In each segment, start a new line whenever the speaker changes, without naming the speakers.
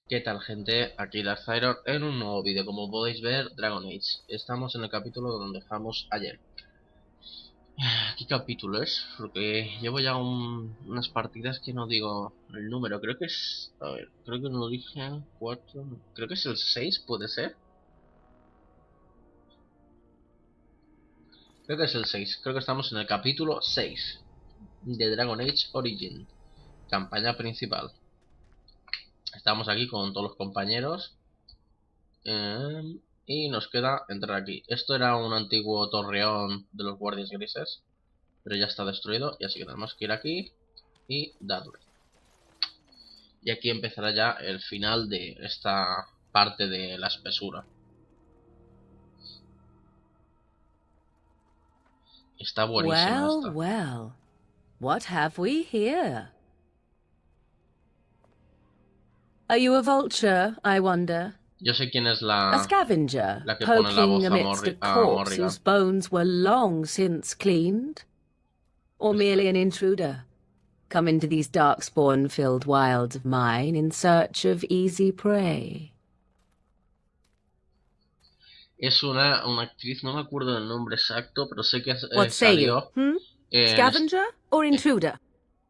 ¿Qué tal, gente? Aquí Iron en un nuevo vídeo. Como podéis ver, Dragon Age. Estamos en el capítulo donde dejamos ayer. ¿Qué capítulo es? Porque llevo ya unas partidas que no digo el número. Creo que es... A ver, creo que en origen 4... Creo que es el 6, ¿puede ser? Creo que es el 6. Creo que estamos en el capítulo 6 de Dragon Age Origin. Campaña principal. Estamos aquí con todos los compañeros. Y nos queda entrar aquí. Esto era un antiguo torreón de los guardias grises, pero ya está destruido. Y así que tenemos que ir aquí y darle. Y aquí empezará ya el final de esta parte de la espesura. Está buenísima esta.
Well, what have we here? Are you a vulture, I wonder?
Yo sé quién es
A scavenger,
la que pone la voz
poking amidst a corpse
Morrigan.
whose bones were long since cleaned? Or merely an intruder, come into these darkspawn-filled wilds of mine in search of easy prey?
Es una actriz, no me acuerdo del nombre exacto, pero sé que
What say you?
salió
Scavenger or intruder?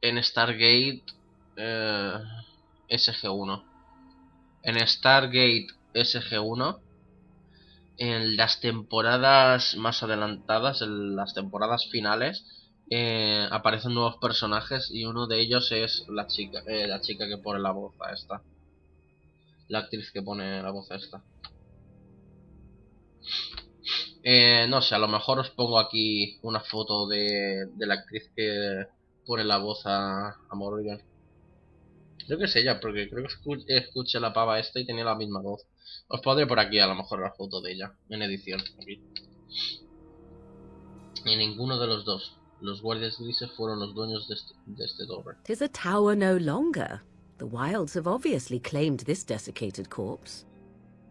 en Stargate SG-1. En Stargate SG-1, en las temporadas más adelantadas, en las temporadas finales, aparecen nuevos personajes y uno de ellos es la chica que pone la voz a esta. La actriz que pone la voz a esta. No sé, a lo mejor os pongo aquí una foto de la actriz que pone la voz a Morrigan. Creo que es ella, porque creo que escuché la pava esta y tenía la misma voz. Os pondré por aquí a lo mejor la foto de ella, en edición, aquí. Y ninguno de los dos. Los guardias grises fueron los dueños de este torre.
'Tis a tower no longer. The wilds have obviously claimed this desiccated corpse.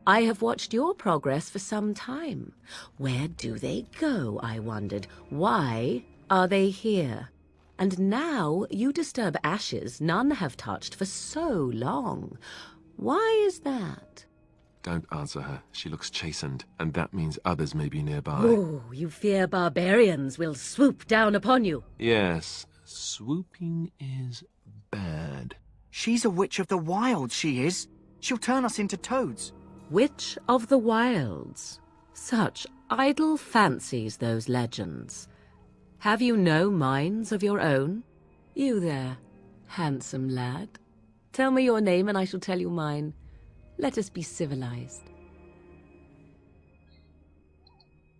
I have watched your progress for some time. Where do they go, I wondered? Why are they here? And now you disturb ashes none have touched for so long. Why is that?
Don't answer her. She looks chastened, and that means others may be nearby.
Oh, you fear barbarians will swoop down upon you.
Yes, swooping is bad.
She's a witch of the wilds, she is. She'll turn us into toads.
Witch of the wilds. Such idle fancies, those legends. Have you no minds of your own? You there, handsome lad. Tell me your name and I shall tell you mine. Let us be civilized.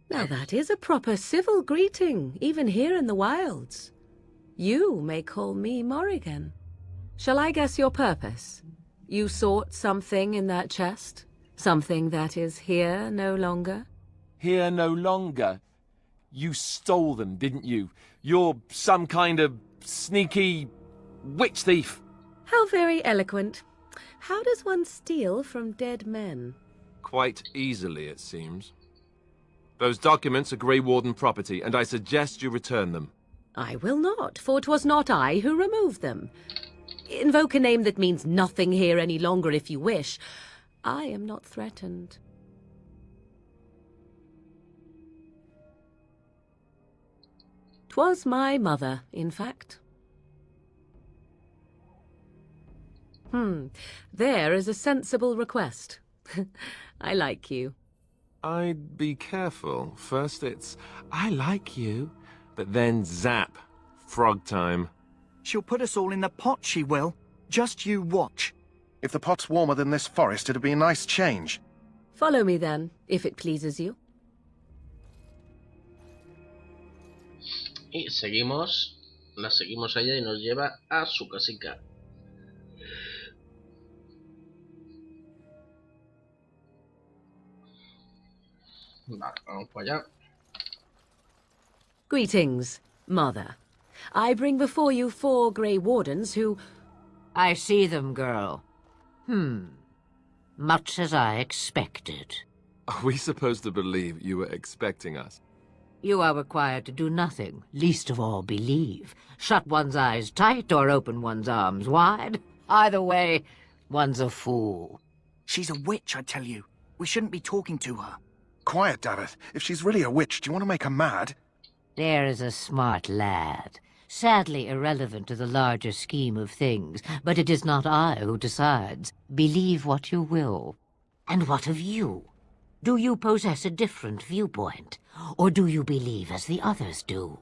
Now that is a proper civil greeting, even here in the wilds. You may call me Morrigan. Shall I guess your purpose? You sought something in that chest? Something that is here no longer?
Here no longer? You stole them, didn't you? You're some kind of sneaky witch thief.
How very eloquent. How does one steal from dead men?
Quite easily, it seems. Those documents are Grey Warden property, and I suggest you return them.
I will not, for 'twas not I who removed them. Invoke a name that means nothing here any longer if you wish. I am not threatened. 'Twas my mother, in fact. There is a sensible request. I like you.
I'd be careful. First it's, I like you, but then zap. Frog time.
She'll put us all in the pot, she will. Just you watch.
If the pot's warmer than this forest, it'd be a nice change.
Follow me then, if it pleases you.
Y seguimos. La seguimos a ella y nos lleva a su casica. Vale, vamos para allá.
Greetings, Mother. I bring before you 4 Grey Wardens who...
I see them, girl. Much as I expected.
Are we supposed to believe you were expecting us?
You are required to do nothing, least of all believe. Shut one's eyes tight or open one's arms wide. Either way, One's a fool.
She's a witch, I tell you. We shouldn't be talking to her.
Quiet, Davith. If she's really a witch, do you want to make her mad?
There is a smart lad. Sadly irrelevant to the larger scheme of things, but it is not I who decides. Believe what you will. And what of you? Do you possess a different viewpoint? Or do you believe as the others do?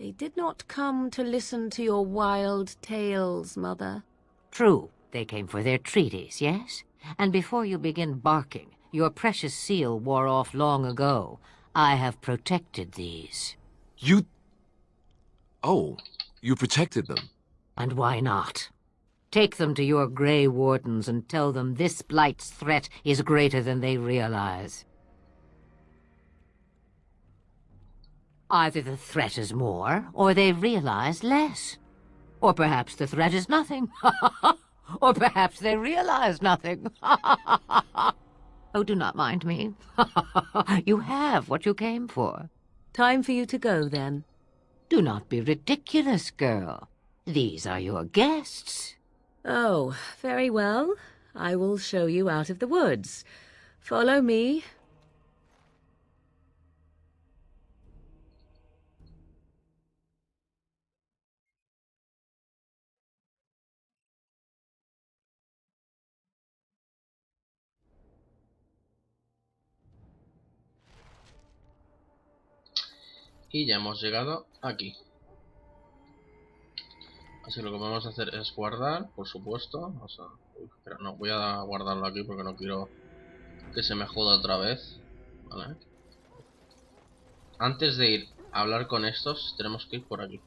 They did not come to listen to your wild tales, Mother.
True, they came for their treaties, yes? And before you begin barking, your precious seal wore off long ago. I have protected these.
You... Oh, you protected them.
And why not? Take them to your Grey Wardens and tell them this blight's threat is greater than they realize. Either the threat is more, or they realize less. Or perhaps the threat is nothing. Or perhaps they realize nothing. Oh, do not mind me. You have what you came for.
Time for you to go, then.
Do not be ridiculous, girl. These are your guests.
Oh, very well. I will show you out of the woods. Follow me.
Y ya hemos llegado aquí. Así que lo que vamos a hacer es guardar, por supuesto. O sea, espera, no, voy a guardarlo aquí porque no quiero que se me joda otra vez. Vale. Antes de ir a hablar con estos, tenemos que ir por aquí.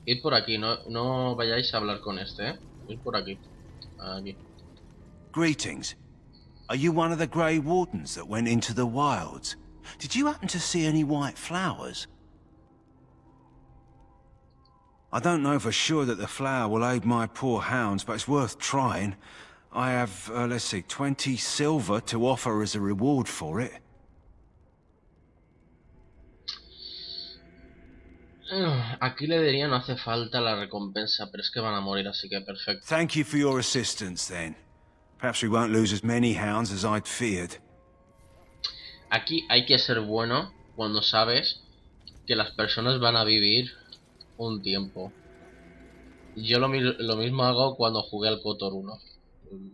Ir por aquí, no vayáis a hablar con este, ¿eh? Ir por aquí. Aquí.
Greetings. Are you one of the Grey Wardens that went into the wilds? Did you happen to see any white flowers? I don't know for sure that the flower will aid my poor hounds, but it's worth trying. I have, let's see, 20 silver to offer as a reward for it.
Aquí le diría no hace falta la recompensa, pero es que van a morir, así que perfecto.
Thank you for your assistance, then. Perhaps we won't lose as many hounds as I'd feared.
Aquí hay que ser bueno cuando sabes que las personas van a vivir un tiempo. Yo lo mismo hago cuando jugué al Cotor 1.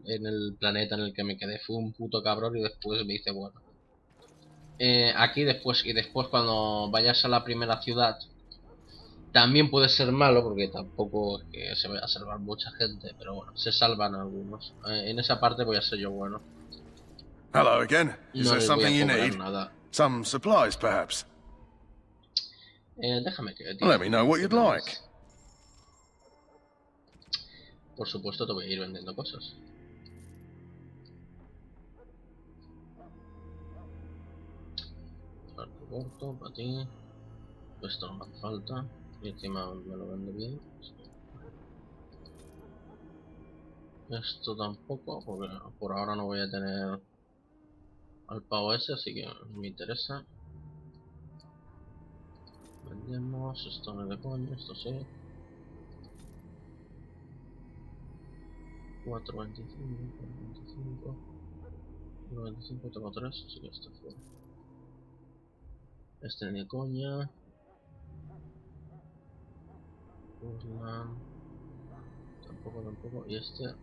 En el planeta en el que me quedé fue un puto cabrón y después me hice bueno. Aquí después cuando vayas a la primera ciudad también puede ser malo porque tampoco es que se vaya a salvar mucha gente, pero bueno, se salvan algunos. En esa parte voy a ser yo bueno.
Hello again. Is there something you need?
Nada.
Some supplies, perhaps?
Déjame que...
Let me know what you'd like.
Por supuesto te voy a ir vendiendo cosas. Corto, para ti. Esto no me hace falta. Y encima me lo vende bien. Esto tampoco, porque por ahora no voy a tener al pavo ese, así que no me interesa. Vendemos, esto no es de coño, esto sí. 4.25, 4.25, tengo 3, así que está fuera. Este ni de coña. Tampoco, y este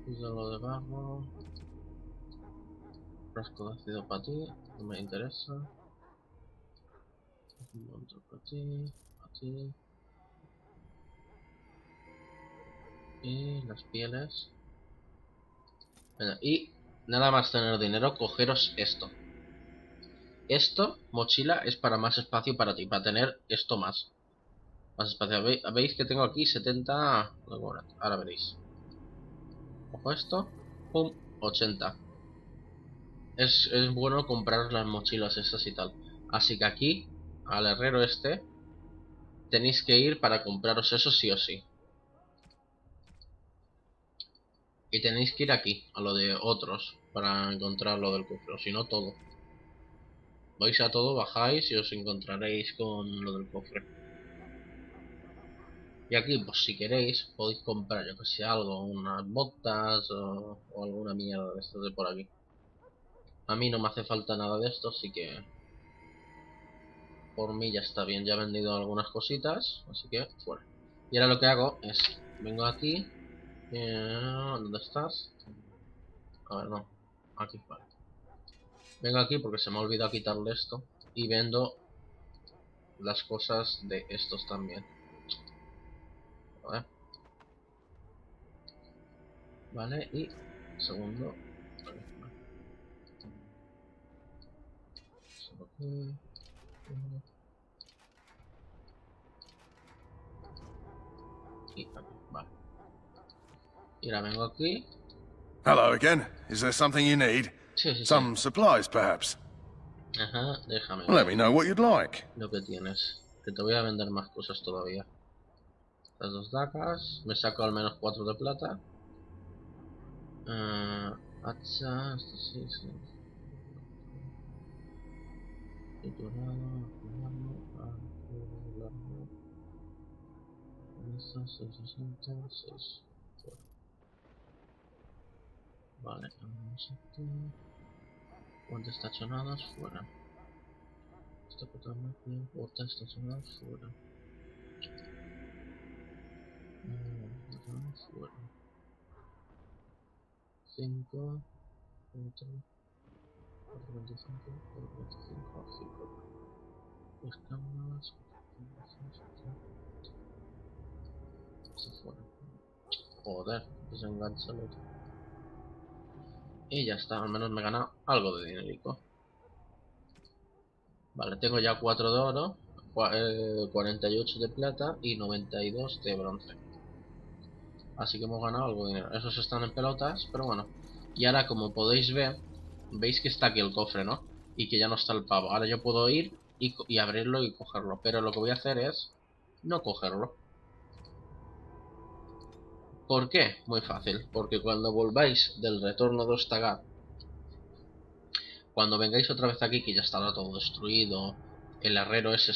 pues, lo de barro. Frasco de ácido para ti, no me interesa. Otro para ti, y las pieles. Venga, y nada más tener dinero, cogeros esto. Esto, mochila, es para más espacio para ti, para tener esto más espacio. Veis que tengo aquí 70. Ahora veréis. Cojo esto, pum, 80. Es bueno comprar las mochilas esas y tal. Así que aquí, al herrero este, tenéis que ir para compraros eso sí o sí. Y tenéis que ir aquí, a lo de otros, para encontrar lo del cofre, o si no todo. Vais a todo, bajáis y os encontraréis con lo del cofre. Y aquí, pues si queréis, podéis comprar, yo que sé, algo, unas botas o alguna mierda de esto de por aquí. A mí no me hace falta nada de esto, así que por mí ya está bien. Ya he vendido algunas cositas, así que fuera. Y ahora lo que hago es, vengo aquí. ¿Dónde estás? A ver, no. Aquí, vale. Vengo aquí porque se me ha olvidado quitarle esto. Y vendo las cosas de estos también. A ver. Vale, y segundo. Vale, vale. Solo aquí. Y aquí, vale. Y ahora vengo aquí.
Hello again. Is there something you need?
Sí, sí, sí.
Some supplies, perhaps?
Ajá, déjame
Let me
ver
know what you'd like.
lo que tienes. Que te voy a vender más cosas todavía. Las dos dacas. Me saco al menos 4 de plata. Hacha, esto sí, sí. Triturado, largo. Esto, 660, 6. Vale, vamos aquí. Guantes tachonados, fuera. Esta puta máquina, botas tachonadas, fuera. Fuera. 5, 4, 425, 425, 5. Las cámaras, esto fuera. Joder, desengancha el otro. Y ya está, al menos me gana algo de dinerico. Vale, tengo ya 4 de oro, 48 de plata y 92 de bronce. Así que hemos ganado algo de dinero. Esos están en pelotas, pero bueno. Y ahora, como podéis ver, veis que está aquí el cofre, ¿no? Y que ya no está el pavo. Ahora yo puedo ir y abrirlo y cogerlo. Pero lo que voy a hacer es no cogerlo. ¿Por qué? Muy fácil. Porque cuando volváis del retorno de Ostagar, cuando vengáis otra vez aquí, que ya estará todo destruido, el herrero este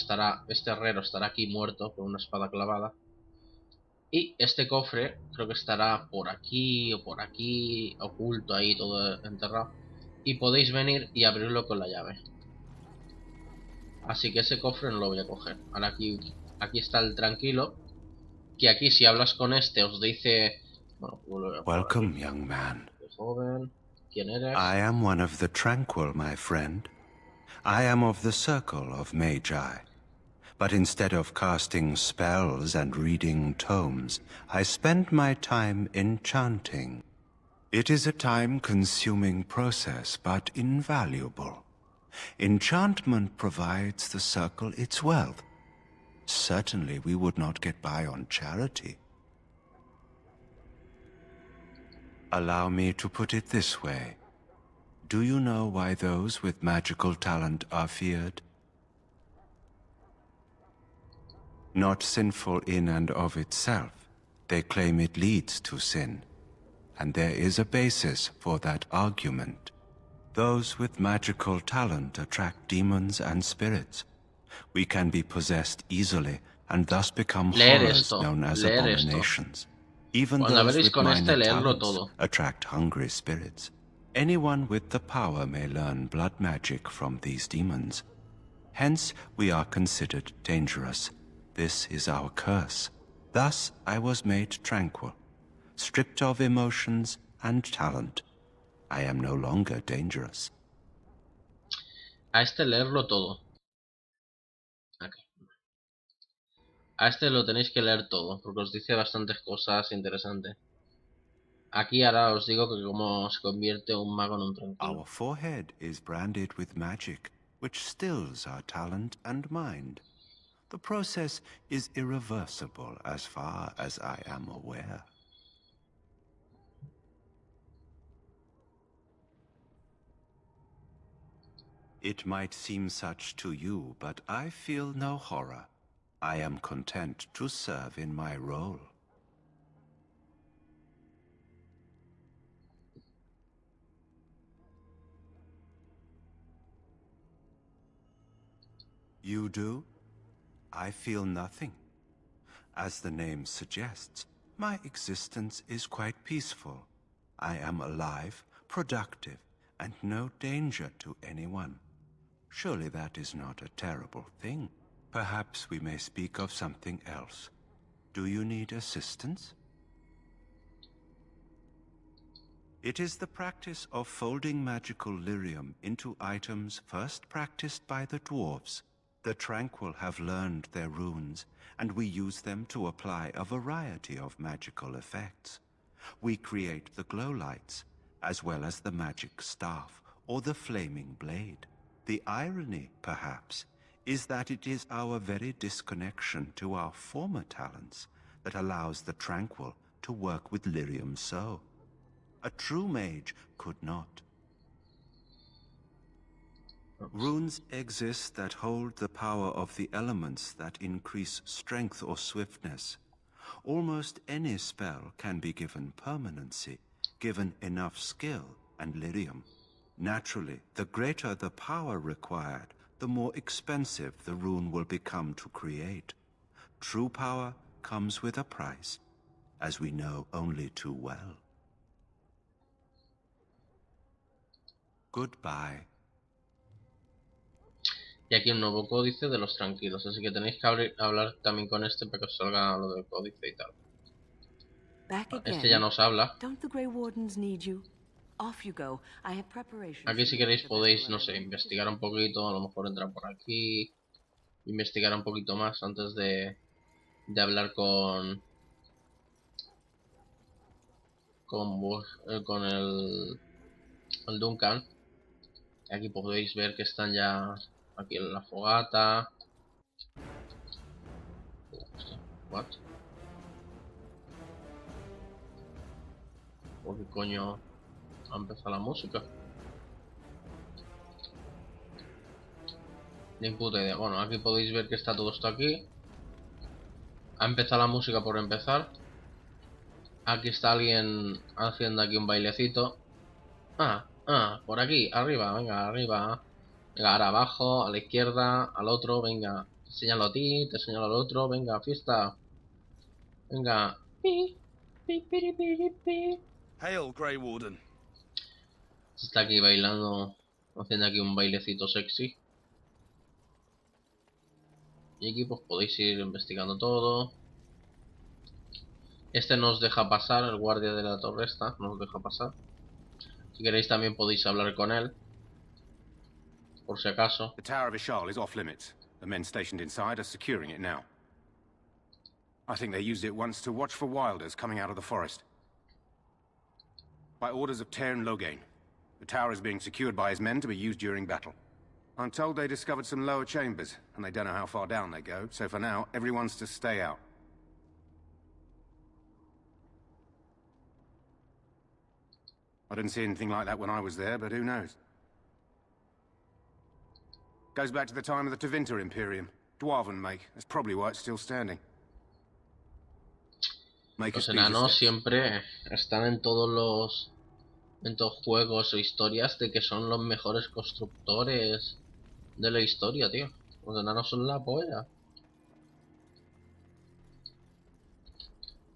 herrero estará aquí muerto con una espada clavada. Y este cofre creo que estará por aquí, oculto ahí, todo enterrado. Y podéis venir y abrirlo con la llave. Así que ese cofre no lo voy a coger. Ahora aquí está el tranquilo. Que aquí si hablas con este os dice... Bueno,
Welcome, young man.
Joven, ¿quién eres?
I am one of the tranquil, my friend. I am of the circle of Magi. But instead of casting spells and reading tomes, I spend my time enchanting. It is a time-consuming process, but invaluable. Enchantment provides the circle its wealth. Certainly we would not get by on charity. Allow me to put it this way. Do you know why those with magical talent are feared? Not sinful in and of itself. They claim it leads to sin. And there is a basis for that argument. Those with magical talent attract demons and spirits. We can be possessed easily and thus become horrors known as abominations. Even those with minor talents attract hungry spirits. Anyone with the power may learn blood magic from these demons. Hence, we are considered dangerous. This is our curse. Thus, I was made tranquil, stripped of emotions and talent. I am no longer dangerous.
A este leerlo todo. Aquí. A este lo tenéis que leer todo, porque os dice bastantes cosas interesantes. Aquí ahora os digo que cómo se convierte un mago en un tranquilo.
Our forehead is branded with magic, which stills our talent and mind. The process is irreversible as far as I am aware. It might seem such to you, but I feel no horror. I am content to serve in my role. You do? I feel nothing. As the name suggests, my existence is quite peaceful. I am alive, productive, and no danger to anyone. Surely that is not a terrible thing. Perhaps we may speak of something else. Do you need assistance? It is the practice of folding magical lyrium into items first practiced by the dwarves. The Tranquil have learned their runes, and we use them to apply a variety of magical effects. We create the glow lights, as well as the magic staff or the flaming blade. The irony, perhaps, is that it is our very disconnection to our former talents that allows the Tranquil to work with lyrium so. A true mage could not. Runes exist that hold the power of the elements that increase strength or swiftness. Almost any spell can be given permanency, given enough skill and lyrium. Naturally, the greater the power required, the more expensive the rune will become to create. True power comes with a price, as we know only too well. Goodbye.
Y aquí un nuevo códice de los tranquilos, así que tenéis que hablar también con este para que os salga lo del códice y tal. Este ya nos habla. Aquí si queréis podéis, no sé, investigar un poquito, a lo mejor entrar por aquí, investigar un poquito más antes de hablar con el Duncan. Aquí podéis ver que están ya aquí en la fogata. What? ¿Por qué coño ha empezado la música? Ni puta idea. Bueno, aquí podéis ver que está todo esto aquí. Ha empezado la música por empezar. Aquí está alguien haciendo aquí un bailecito. Por aquí, arriba, venga, arriba. Venga, ahora abajo, a la izquierda, al otro, venga. Te señalo a ti, te señalo al otro, venga, fiesta. Venga.
Hail, Grey Warden.
Está aquí bailando, haciendo aquí un bailecito sexy. Y aquí pues podéis ir investigando todo. Este nos deja pasar, el guardia de la torre esta nos deja pasar. Si queréis también podéis hablar con él, por si acaso.
The Tower of Ishal is off limits. The men stationed inside are securing it now. I think they used it once to watch for wilders coming out of the forest. By orders of Tairn Logain, the tower is being secured by his men to be used during battle. I'm told they discovered some lower chambers, and they don't know how far down they go, so for now, everyone's to stay out. I didn't see anything like that when I was there, but who knows? Goes back to the time of the Tevinter Imperium. Dwarven make. That's probably why it's still standing.
Los enanos siempre están en todos juegos o historias de que son los mejores constructores de la historia, tío. Los enanos son la polla.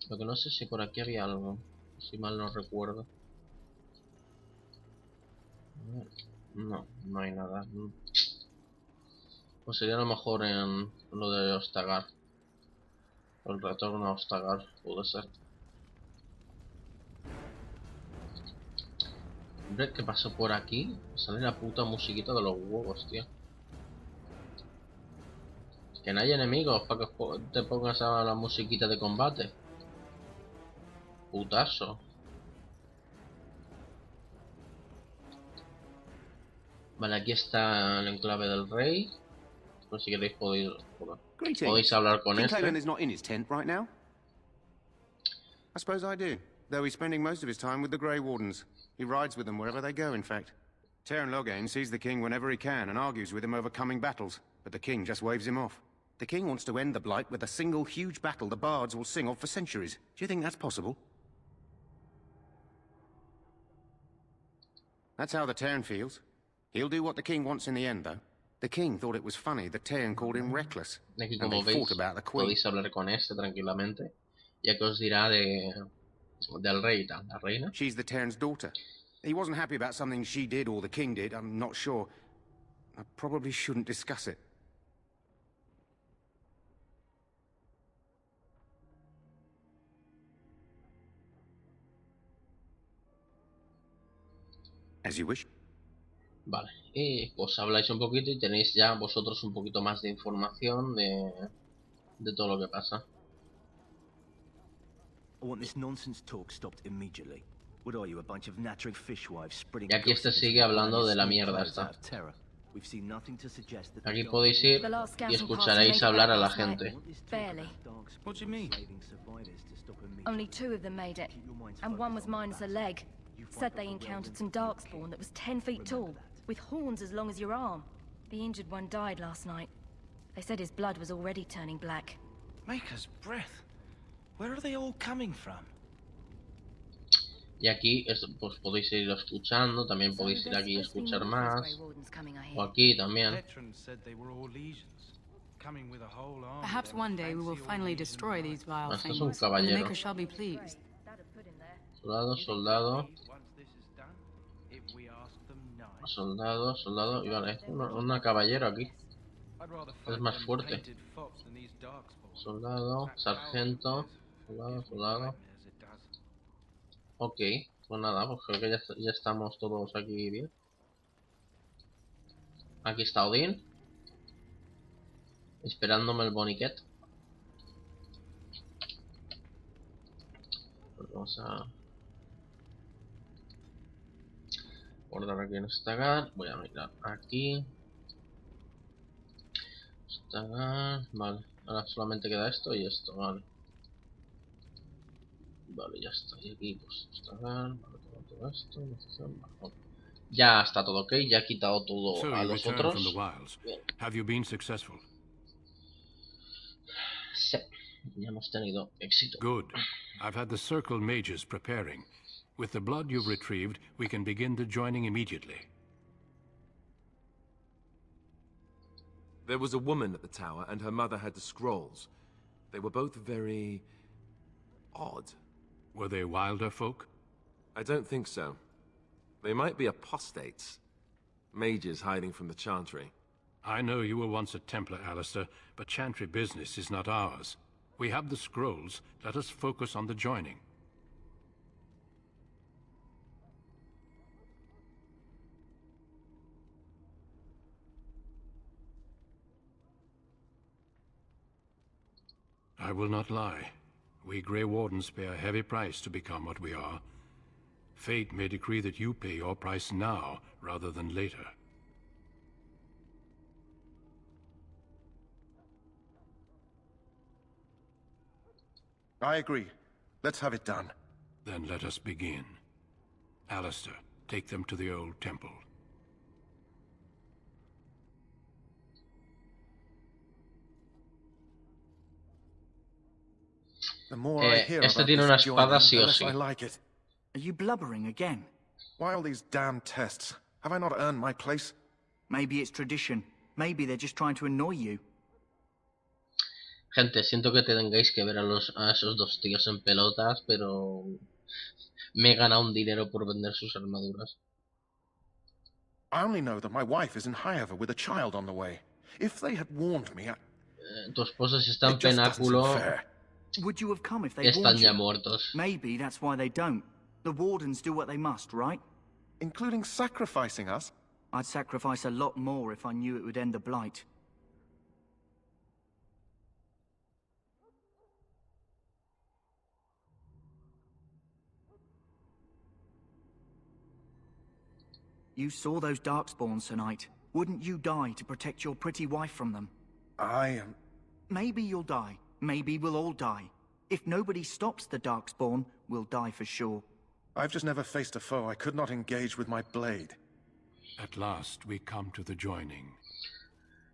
Lo que no sé si por aquí había algo, si mal no recuerdo. No, no hay nada. Pues sería a lo mejor en lo de Ostagar. El retorno a Ostagar, puede ser. Hombre, ¿qué pasó por aquí? Sale la puta musiquita de los huevos, tío. Que no hay enemigos para que te pongas a la musiquita de combate. Putazo. Vale, aquí está el enclave del rey. Pues si queréis podéis hablar con este.
Think is not in his tent right now? I suppose I do. Though he's spending most of his time with the Grey Wardens. He rides with them wherever they go, in fact. Tairn Logain sees the king whenever he can and argues with him over coming battles, but the king just waves him off. The king wants to end the Blight with a single huge battle the bards will sing of for centuries. Do you think that's possible? That's how the Tairn feels. He'll do what the king wants in the end, though. The king thought it was funny that Tehan called him reckless,
Aquí,
and
como
they
veis,
fought about the queen.
podéis hablar con este tranquilamente, ya que os dirá del rey y tal, la reina.
She's the Tehan's daughter. He wasn't happy about something she did or the king did, I'm not sure. I probably shouldn't discuss it. As you wish.
Vale, y pues habláis un poquito y tenéis ya vosotros un poquito más de información de todo lo que pasa.
I want this nonsense talk stopped immediately. What are you, a bunch of nattering fishwives spreading
Y aquí este
gossip
sigue
into the
hablando de la
small
mierda
crowds
esta.
out of terror? We've seen nothing to suggest that the
Aquí
dark
podéis ir
The last
y
scouting
escucharéis
party
hablar
made
a
it
la
back last
gente.
night. Barely.
What do you mean? Survivors to stop immediately.
Only 2 of them made it, and one was minus a leg. Said they encountered some darkspawn that was 10 feet tall, with horns as long as your arm. The injured one died last night. They said his blood was already turning black.
Maker's breath. Where are they all coming from?
Y aquí pues podéis ir escuchando, también podéis ir aquí y escuchar más. O aquí también.
Perhaps one day we will finally destroy these vile
Este es un
things, and the
caballero.
Maker shall be pleased.
Soldado, soldado. Soldado, soldado. Y vale, una caballero aquí. Es más fuerte. Soldado, sargento. Soldado, soldado. Ok, pues nada, pues creo que ya estamos todos aquí bien. Aquí está Odín. Esperándome el boniquet. Pues vamos a guardar aquí en Stagar. Voy a mirar aquí. Stagar, vale. Ahora solamente queda esto y esto, vale. Vale, ya está. Y aquí pues Stagar, vale, todo esto. Vale. Ya está todo ok, ya he quitado todo a los otros. Bien.
Have you been successful?
Sí, ya hemos tenido éxito.
Good. I've had the circle mages preparing. With the blood you've retrieved, we can begin the joining immediately.
There was a woman at the tower, and her mother had the scrolls. They were both very odd.
Were they wilder folk?
I don't think so. They might be apostates. Mages hiding from the Chantry.
I know you were once a Templar, Alistair, but Chantry business is not ours. We have the scrolls. Let us focus on the joining. I will not lie. We Grey Wardens pay a heavy price to become what we are. Fate may decree that you pay your price now, rather than later.
I agree. Let's have it done.
Then let us begin. Alistair, take them to the old temple.
The more I hear
Este
about
tiene
this
una
joining,
espada sí
the
o
less
sí.
I like it.
Are you blubbering again?
Why all these damn tests? Have I not earned my place?
Maybe it's tradition. Maybe they're just trying to annoy you.
Gente, siento que tengáis que ver a esos dos tíos en pelotas, pero me he ganado un dinero por vender sus armaduras.
I only know that my wife is in Highover with a child on the way. If they had warned me,
Tu esposa si está en
it just doesn't seem
penáculo,
fair.
Would you have come if they
están
warned
ya
you?
muertos.
Maybe that's why they don't. The Wardens do what they must, right?
Including sacrificing us?
I'd sacrifice a lot more if I knew it would end the Blight. You saw those Darkspawns tonight. Wouldn't you die to protect your pretty wife from them?
I am...
Maybe you'll die. Maybe we'll all die. If nobody stops the Darkspawn, we'll die for sure.
I've just never faced a foe I could not engage with my blade.
At last, we come to the joining.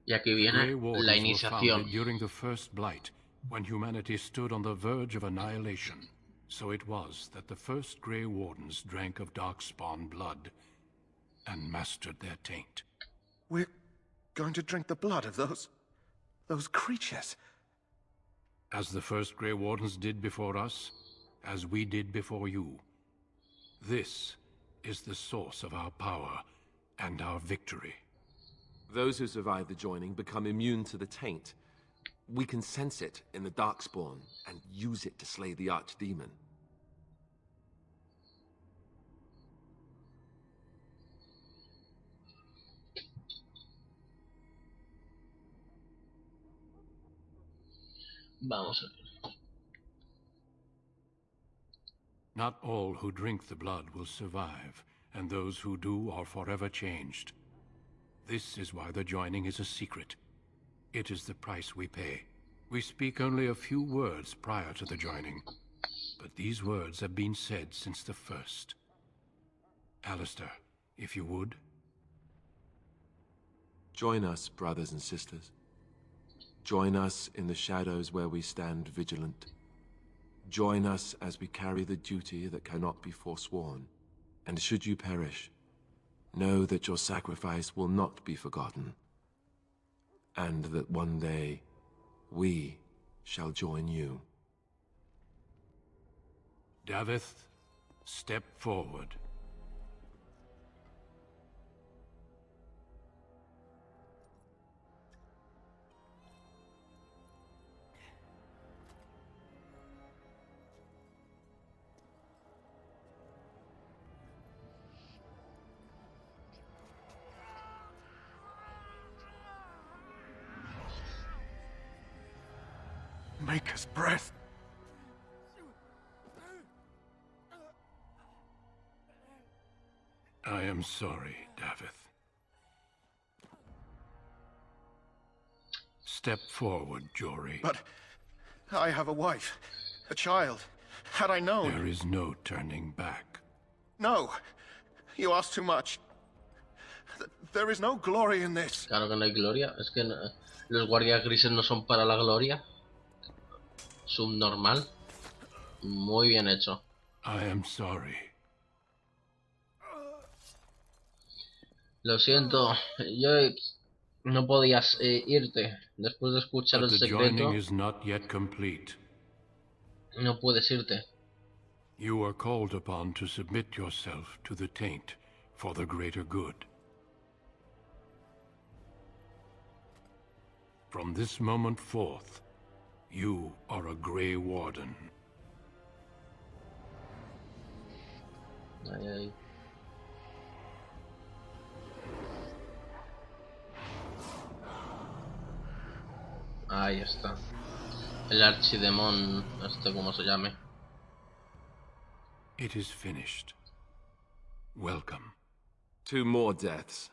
Y aquí
The Grey
viene
Wardens
la
were
iniciación.
founded during the first Blight, when humanity stood on the verge of annihilation. So it was that the first Grey Wardens drank of Darkspawn blood and mastered their taint.
We're going to drink the blood of those creatures.
As the first Grey Wardens did before us, as we did before you. This is the source of our power and our victory.
Those who survive the joining become immune to the taint. We can sense it in the Darkspawn and use it to slay the Archdemon.
Vamos a ver.
Not all who drink the blood will survive, and those who do are forever changed. This is why the joining is a secret. It is the price we pay. We speak only a few words prior to the joining, but these words have been said since the first. Alistair, if you would.
Join us, brothers and sisters. Join us in the shadows where we stand vigilant. Join us as we carry the duty that cannot be forsworn. And should you perish, know that your sacrifice will not be forgotten, and that one day we shall join you.
Davith, step forward.
Maker's breath.
I am sorry, Davith. Step forward, Jory.
But I have a wife, a child. Had I known...
There is no turning back.
No, you ask too much. There is no glory in this.
Claro que no hay gloria. Es que los guardias grises no son para la gloria. Subnormal. Muy bien hecho.
I am sorry.
Lo siento, yo no podías irte después de escuchar el secreto.
The joining is not yet complete.
No puedes irte.
You are called upon to submit yourself to the taint for the greater good. From this moment forth, you are a Grey Warden.
Ay, ay. Ahí está. El archidemon, como se llame.
It is finished. Welcome.
2 more deaths.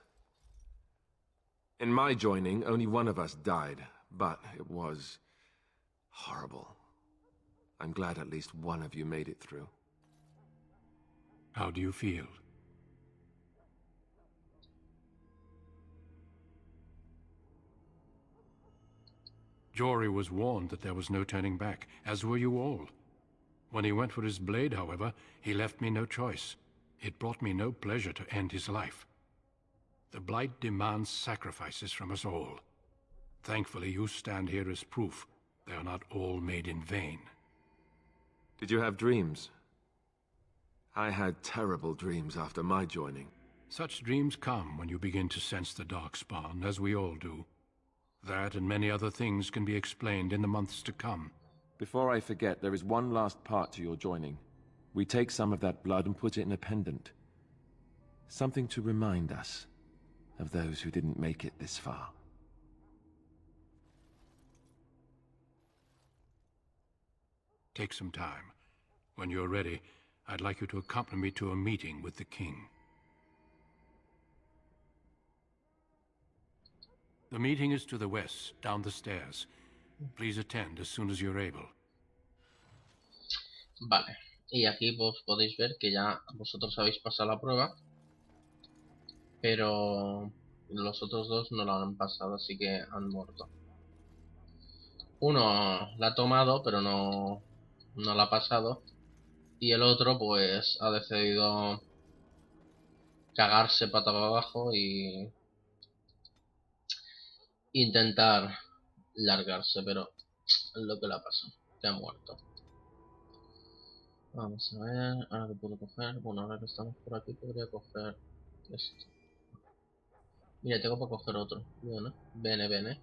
In my joining, only one of us died, but it was horrible. I'm glad at least one of you made it through.
How do you feel? Jory was warned that there was no turning back, as were you all. When he went for his blade, however, he left me no choice. It brought me no pleasure to end his life. The Blight demands sacrifices from us all. Thankfully, you stand here as proof they are not all made in vain.
Did you have dreams? I had terrible dreams after my joining.
Such dreams come when you begin to sense the Darkspawn, as we all do. That and many other things can be explained in the months to come.
Before I forget, there is one last part to your joining. We take some of that blood and put it in a pendant. Something to remind us of those who didn't make it this far.
Take some time. When you're ready, I'd like you to accompany me to a meeting with the king. The meeting is to the west, down the stairs. Please attend as soon as you're able.
Vale. Y aquí pues podéis ver que ya vosotros habéis pasado la prueba. Pero los otros dos no la han pasado, así que han muerto. Uno la ha tomado, pero no la ha pasado. Y el otro pues ha decidido cagarse pata para abajo y intentar largarse, pero es lo que le ha pasado, que ha muerto. Vamos a ver, ahora que puedo coger, bueno, ahora que estamos por aquí podría coger esto. Mira, tengo para coger otro, bueno, bene.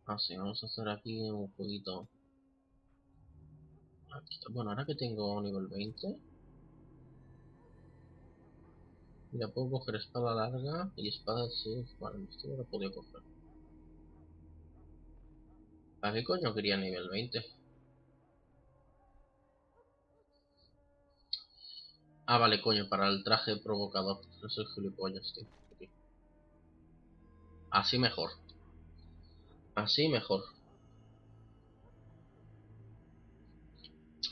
Así, vamos a hacer aquí un jueguito. Aquí está. Bueno, ahora que tengo nivel 20, mira, puedo coger espada larga y espada de vale, esto no lo podía coger. ¿Para qué coño quería nivel 20? Ah, vale, coño, para el traje provocador. No soy gilipollas, tío. Aquí. Así mejor. Así mejor.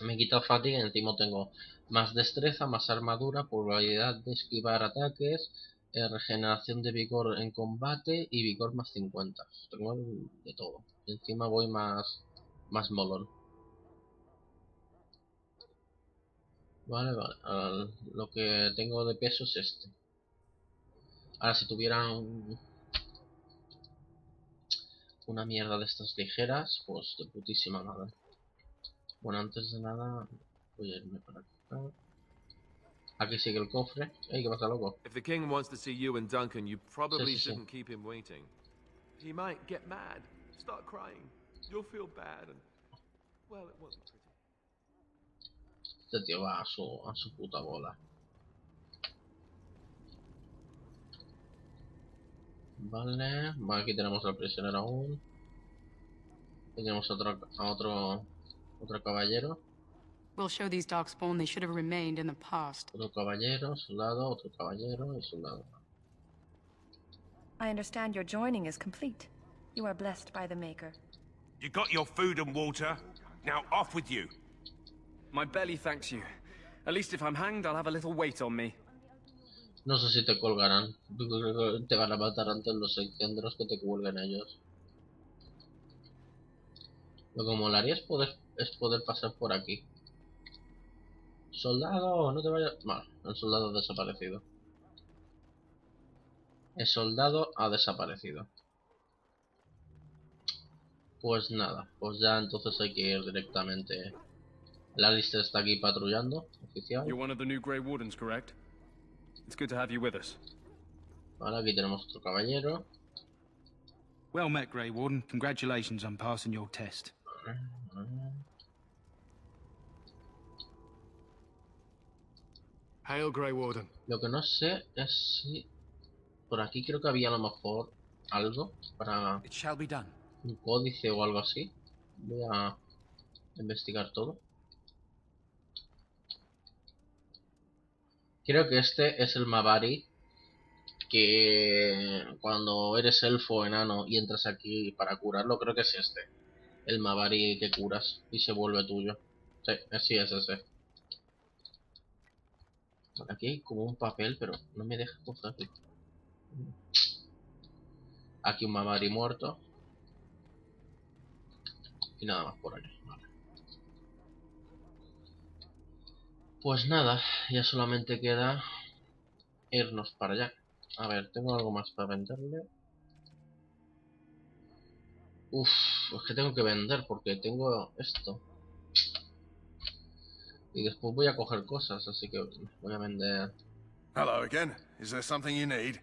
Me he quitado fatiga y encima tengo más destreza, más armadura, probabilidad de esquivar ataques, regeneración de vigor en combate y vigor más 50. Tengo de todo. Y encima voy más molón. Vale. Ahora, lo que tengo de peso es este. Ahora si tuvieran una mierda de estas ligeras, pues de putísima madre. Bueno, antes de nada voy a irme para acá. Aquí sigue el cofre. Ey, ¿qué pasa, loco?
If the king wants to see you and Duncan, you probably
Sí.
shouldn't keep him waiting. He might get mad, start crying. You'll feel bad and, well, it won't be pretty.
Este tío va a su puta bola. Vale, aquí tenemos al prisionero aún. Tenemos otro caballero.
We'll show these darkspawn they should have remained in the past.
Otro caballero, soldado, otro caballero y soldado.
I understand your joining is complete. You are blessed by the Maker.
You got your food and water. Now off with you.
My belly thanks you. At least if I'm hanged, I'll have a little weight on me.
No sé si te colgarán. Te van a matar antes los engendros que te cuelguen ellos. Lo que molaría es poder pasar por aquí. ¡Soldado! ¡No te vayas! Vale, el soldado ha desaparecido. El soldado ha desaparecido. Pues nada, pues ya entonces hay que ir directamente. La lista está aquí patrullando, oficial.
You're one of the new Grey Wardens, correct? It's good to have you with us.
Vale, aquí tenemos otro caballero.
Well met, Grey Warden. Congratulations on passing your test.
Hail, Grey Warden.
Lo que no sé es si por aquí creo que había a lo mejor algo para
It shall be done.
un códice o algo así. Voy a investigar todo. Creo que este es el Mabari, que cuando eres elfo o enano y entras aquí para curarlo, creo que es este. El Mabari que curas y se vuelve tuyo. Sí, es ese. Aquí hay como un papel, pero no me deja cogerlo. Aquí un Mabari muerto. Y nada más por aquí. Vale. Pues nada, ya solamente queda irnos para allá. A ver, tengo algo más para venderle. Uff, es que tengo que vender porque tengo esto. Y después voy a coger cosas, así que voy a vender.
Hello again. Is there something you need?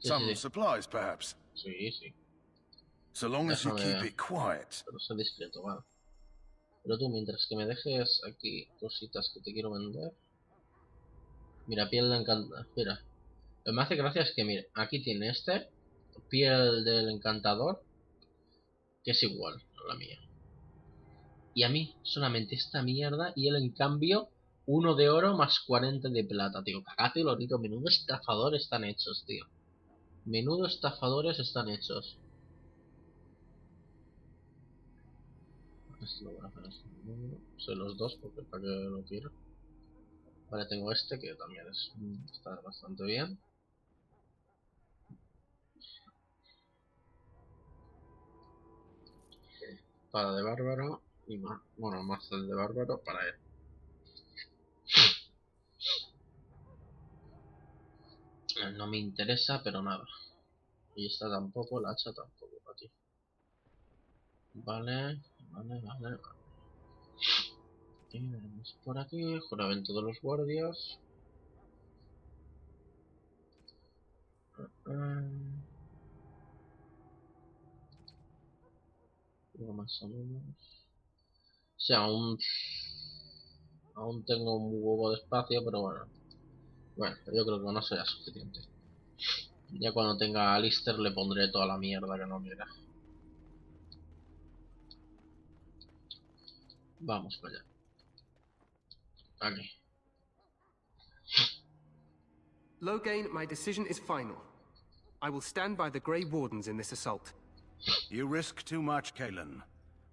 Some supplies, perhaps?
Sí.
So long as you keep it quiet.
Pero sé discreto, vale. Pero tú, mientras que me dejes aquí cositas que te quiero vender. Mira, piel de encantador. Mira, lo que me hace gracia es que, mira, aquí tiene piel del encantador, que es igual a la mía. Y a mí solamente esta mierda y él en cambio 1 de oro más 40 de plata, tío. Cagate lorito, menudo estafadores están hechos, tío. Menudo estafadores están hechos. Esto lo voy a hacer así. Soy los dos porque para que lo quiero. Vale, tengo este que también está bastante bien. Para de bárbaro y más, bueno, más el de bárbaro para él. No me interesa, pero nada. Y esta tampoco, la hacha tampoco, para ti. Vale. Y venimos por aquí, juramento de los guardias. Más o menos. O sea, aún tengo un huevo de espacio, pero bueno. Bueno, yo creo que no será suficiente. Ya cuando tenga a Alistair le pondré toda la mierda que no quiera. Vamos para allá. Aquí.
Loghain, my decision is final. I will stand by the Grey Wardens in this assault.
You risk too much, Cailan.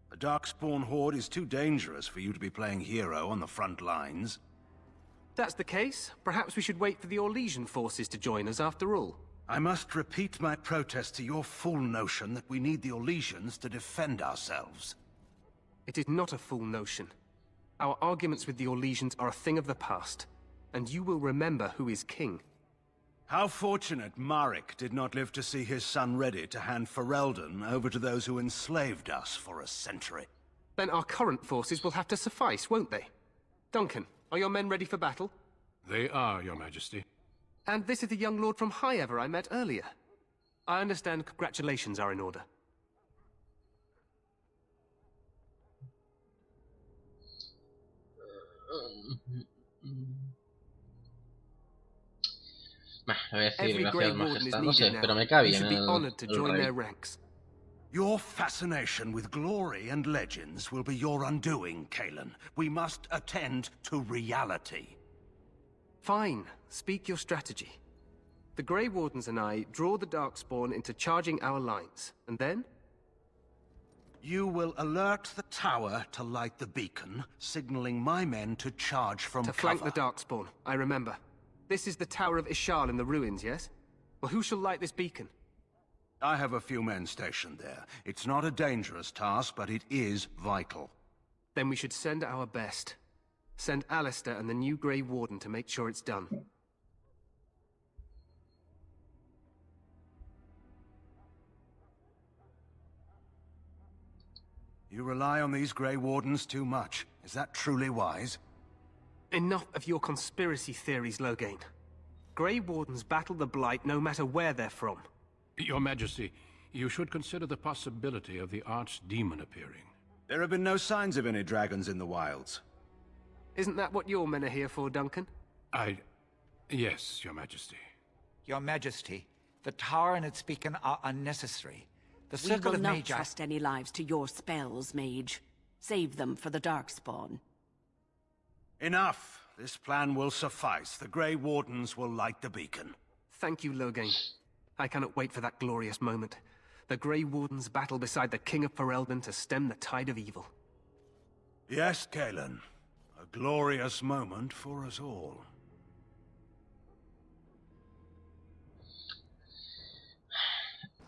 The Darkspawn Horde is too dangerous for you to be playing hero on the front lines.
That's the case. Perhaps we should wait for the Orlesian forces to join us after all.
I must repeat my protest to your fool notion that we need the Orlesians to defend ourselves.
It is not a fool notion. Our arguments with the Orlesians are a thing of the past, and you will remember who is king.
How fortunate Marek did not live to see his son ready to hand Ferelden over to those who enslaved us for a century.
Then our current forces will have to suffice, won't they? Duncan, are your men ready for battle?
They are, Your Majesty.
And this is the young lord from High Ever I met earlier. I understand congratulations are in order.
Le voy a decir gracias, majestad. No sé, pero me cae bien el rey.
Your fascination with glory and legends will be your undoing, Cailan. We must attend to reality.
Fine. Speak your strategy. The Grey Wardens and I draw the Darkspawn into charging our lines, and then?
You will alert the tower to light the beacon, signaling my men to charge from cover.
To flank the Darkspawn, I remember. This is the Tower of Ishal in the ruins, yes? Well, who shall light this beacon?
I have a few men stationed there. It's not a dangerous task, but it is vital.
Then we should send our best. Send Alistair and the new Grey Warden to make sure it's done.
You rely on these Grey Wardens too much. Is that truly wise?
Enough of your conspiracy theories, Loghain. Grey Wardens battle the Blight no matter where they're from.
Your Majesty, you should consider the possibility of the Archdemon appearing.
There have been no signs of any dragons in the wilds.
Isn't that what your men are here for, Duncan?
Yes, Your Majesty.
Your Majesty, the tower and its beacon are unnecessary. The
We
circle
will
of
not
Magi...
trust any lives to your spells, mage. Save them for the Darkspawn.
Enough. This plan will suffice. The Grey Wardens will light the beacon.
Thank you, Loghain. I cannot wait for that glorious moment. The Grey Wardens battle beside the King of Ferelden to stem the tide of evil.
Yes, Cailan. A glorious moment for us all.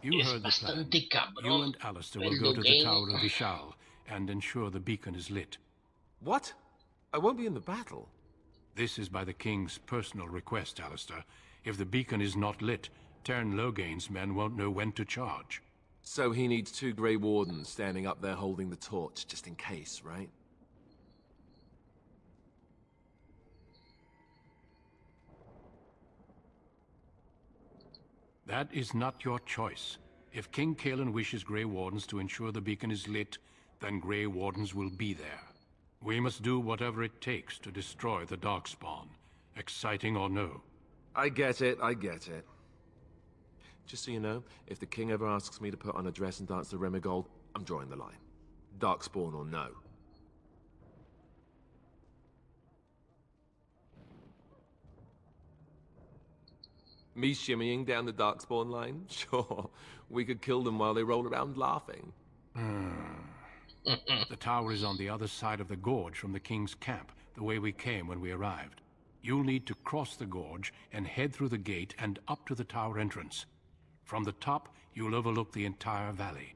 You heard the plan. You and Alistair will go to the Tower of Ishal and ensure the beacon is lit.
What? I won't be in the battle.
This is by the King's personal request, Alistair. If the beacon is not lit, Tern Loghain's men won't know when to charge.
So he needs 2 Grey Wardens standing up there holding the torch, just in case, right?
That is not your choice. If King Cailan wishes Grey Wardens to ensure the beacon is lit, then Grey Wardens will be there. We must do whatever it takes to destroy the Darkspawn, exciting or no.
I get it, I get it. Just so you know, if the king ever asks me to put on a dress and dance the Remigold, I'm drawing the line. Darkspawn or no. Me shimmying down the Darkspawn line? Sure, we could kill them while they roll around laughing.
The tower is on the other side of the gorge from the King's camp, the way we came when we arrived. You'll need to cross the gorge and head through the gate and up to the tower entrance. From the top, you'll overlook the entire valley.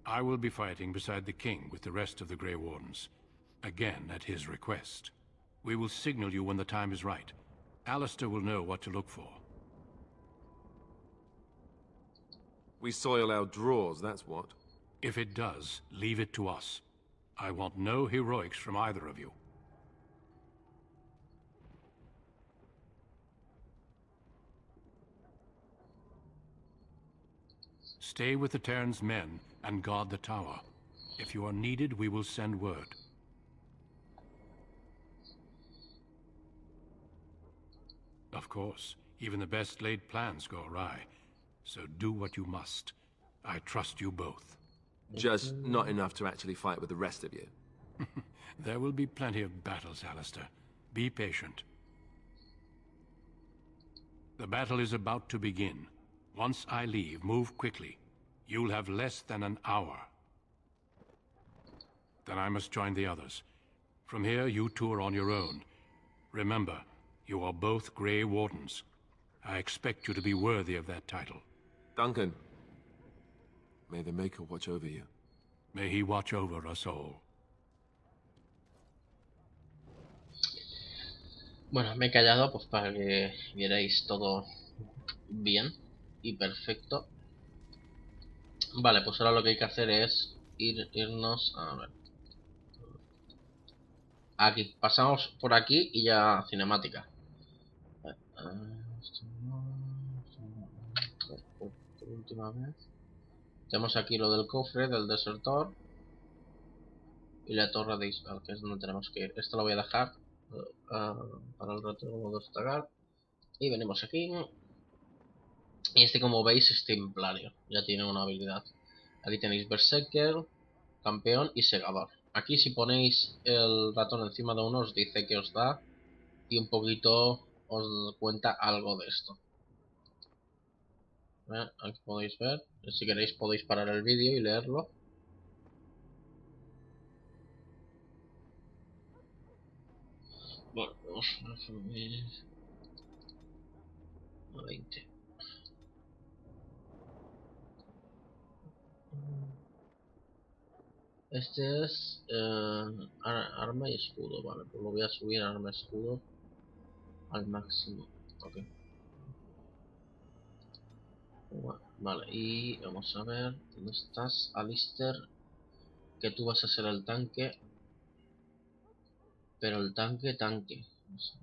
I will be fighting beside the King with the rest of the Grey Wardens. Again, at his request. We will signal you when the time is right. Alistair will know what to look for.
We soil our drawers, that's what.
If it does, leave it to us. I want no heroics from either of you. Stay with the Terran's men and guard the tower. If you are needed, we will send word. Of course, even the best laid plans go awry. So do what you must. I trust you both.
Just not enough to actually fight with the rest of you.
There will be plenty of battles, Alistair. Be patient. The battle is about to begin. Once I leave, move quickly. You'll have less than an hour. Then I must join the others. From here, you two are on your own. Remember, you are both Grey Wardens. I expect you to be worthy of that title.
Duncan, may the Maker watch over you.
May he watch over us all.
Bueno, me he callado pues para que vierais todo bien y perfecto. Vale, pues ahora lo que hay que hacer es irnos a ver. Aquí, pasamos por aquí y ya cinemática. Por última vez. Tenemos aquí lo del cofre, del desertor. Y la torre de Isbal, que es donde tenemos que ir. Esto lo voy a dejar para el rato como destacar. Y venimos aquí. Y este, como veis, es templario. Ya tiene una habilidad. Aquí tenéis berserker, campeón y segador. Aquí si ponéis el ratón encima de uno os dice que os da. Y un poquito os cuenta algo de esto. Aquí podéis ver. Si queréis podéis parar el vídeo y leerlo. Bueno, vamos a subir a 20. Este es arma y escudo, vale, pues lo voy a subir a arma y escudo al máximo. Ok. Bueno, vale, y vamos a ver, ¿dónde estás, Alistair? Que tú vas a ser el tanque. Pero el tanque. Vamos a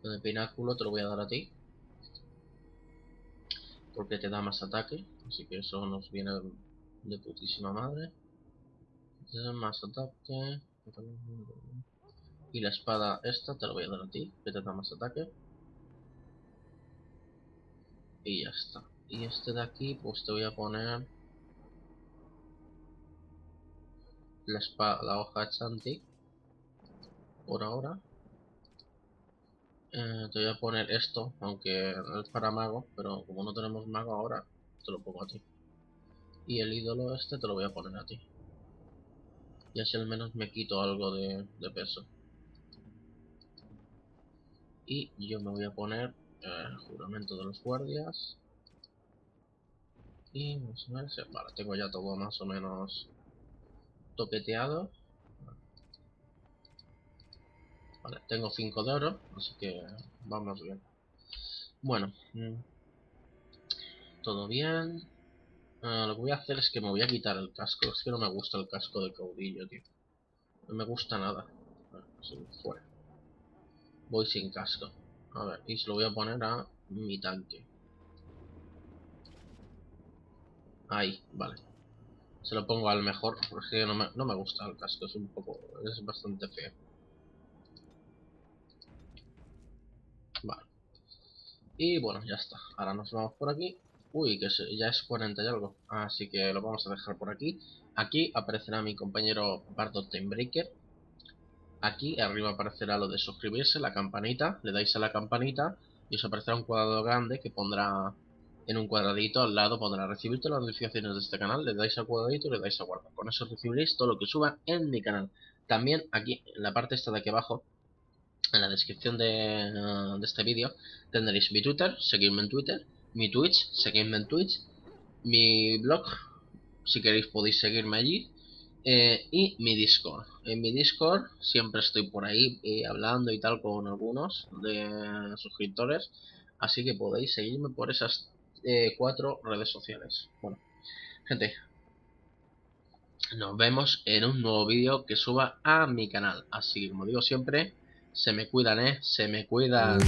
ver, el pináculo te lo voy a dar a ti. Porque te da más ataque. Así que eso nos viene de putísima madre. Más ataque. Y la espada esta te la voy a dar a ti. Que te da más ataque. Y ya está. Y este de aquí pues te voy a poner la hoja Chanti. Por ahora. Te voy a poner esto, aunque es para mago, pero como no tenemos mago ahora, te lo pongo a ti. Y el ídolo este te lo voy a poner a ti. Y así al menos me quito algo de peso. Y yo me voy a poner juramento de los guardias. Y vamos a ver si... Vale, tengo ya todo más o menos toqueteado. Vale, tengo 5 de oro, así que vamos bien. Bueno, todo bien. Lo que voy a hacer es que me voy a quitar el casco. Es que no me gusta el casco de caudillo, tío. No me gusta nada. Así, fuera. Voy sin casco. A ver, y se lo voy a poner a mi tanque. Ahí, vale. Se lo pongo al mejor, porque no me gusta el casco. Es bastante feo. Vale. Y bueno, ya está. Ahora nos vamos por aquí. Uy, que ya es 40 y algo. Así que lo vamos a dejar por aquí. Aquí aparecerá mi compañero Bardo Timebreaker. Aquí arriba aparecerá lo de suscribirse, la campanita. Le dais a la campanita y os aparecerá un cuadrado grande que pondrá en un cuadradito al lado. Pondrá recibir todas las notificaciones de este canal. Le dais al cuadradito y le dais a guardar. Con eso recibiréis todo lo que suba en mi canal. También aquí en la parte esta de aquí abajo, en la descripción de este vídeo, tendréis mi Twitter, seguidme en Twitter, mi Twitch, seguidme en Twitch, mi blog, si queréis podéis seguirme allí, y mi Discord. En mi Discord siempre estoy por ahí hablando y tal con algunos de suscriptores, así que podéis seguirme por esas 4 redes sociales. Bueno, gente, nos vemos en un nuevo vídeo que suba a mi canal. Así que, como digo siempre, se me cuidan, se me cuidan.